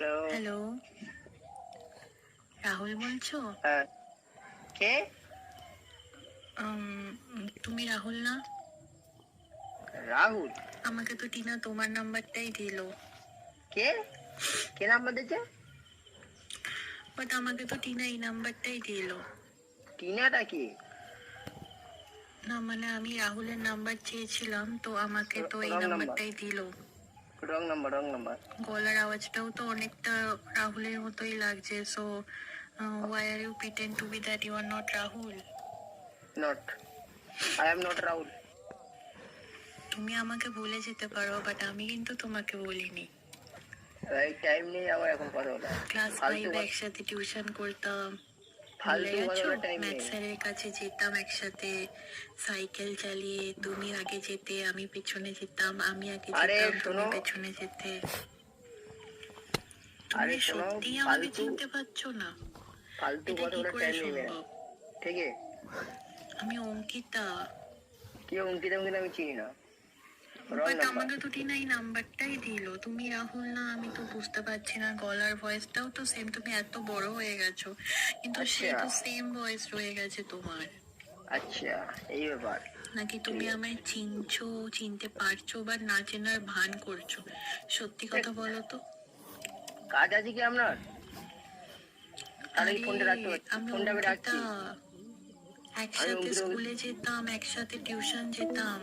Hello, Rahul বলছো? হ্যাঁ, কে? তুমি রাহুল না? রাহুল? আমাকে তো টিনা তোমার নাম্বারটাই দিলো। কে কে নাম্বার দিয়েছে? বাট আমাকে তো টিনা এই নাম্বারটাই দিলো। টিনাটা কি? না মানে আমি রাহুলের নাম্বার চেয়েছিলাম, তো আমাকে তো এই রং নাম্বার, নাম্বারটাই দিলো। Wrong number. গলার আওয়াজটাও তো অনেকটা রাহুলের মতোই লাগছে, so why are you pretend to be that you are not Rahul? Not, I am not Rahul. তুমি আমাকে বলে যেতে পারো, বাট আমি কিন্তু তোমাকে বলিনি। এই টাইম নেই আমার এখন কথা বলা। ক্লাস ফালতু 5 একসাথে টিউশন করতাম, ভুলে ফালতু কথা গেছো? বলার টাইম ম্যাথ নেই। স্যারের কাছে যেতাম একসাথে, সাইকেল চালিয়ে। তুমি আগে যেতে, আমি পেছনে যেতাম, আমি আগে আরে যেতাম, তুমি শোনো, পেছনে যেতে। আরে তুমি শোনো, সত্যি আমাকে ফালতু চিনতে পারছো না? ফালতু এটা কথা কি বলার করে টাইম নেই মেরা। সম্ভব? ঠিক আছে? আমি অঙ্কিতা। কি অঙ্কিতা আমি চিনি না। রং বাট নাম্বার। আমাকে তো টিনা এই নাম্বারটাই দিলো। তুমি রাহুল না? আমি তো বুঝতে পারছি না, গলার ভয়েসটাও তো সেম। তুমি এত বড় হয়ে গেছো, কিন্তু সে আচ্ছা তো সেম ভয়েস রয়ে গেছে তোমার। আচ্ছা, এই ব্যাপার। নাকি ঠিক তুমি আছে, আমায় চিনছো, চিনতে পারছো, বা না চেনার ভান করছো? সত্যি কথা বলো তো। কাজ আছে কি আপনার? তাহলে এই আরে ফোনটা রাখতে পারছি, আমি ফোনটা আমি অঙ্কিতা, রাখছি। আমি একসাথে অঙ্কিতা স্কুলে যেতাম, একসাথে টিউশন যেতাম।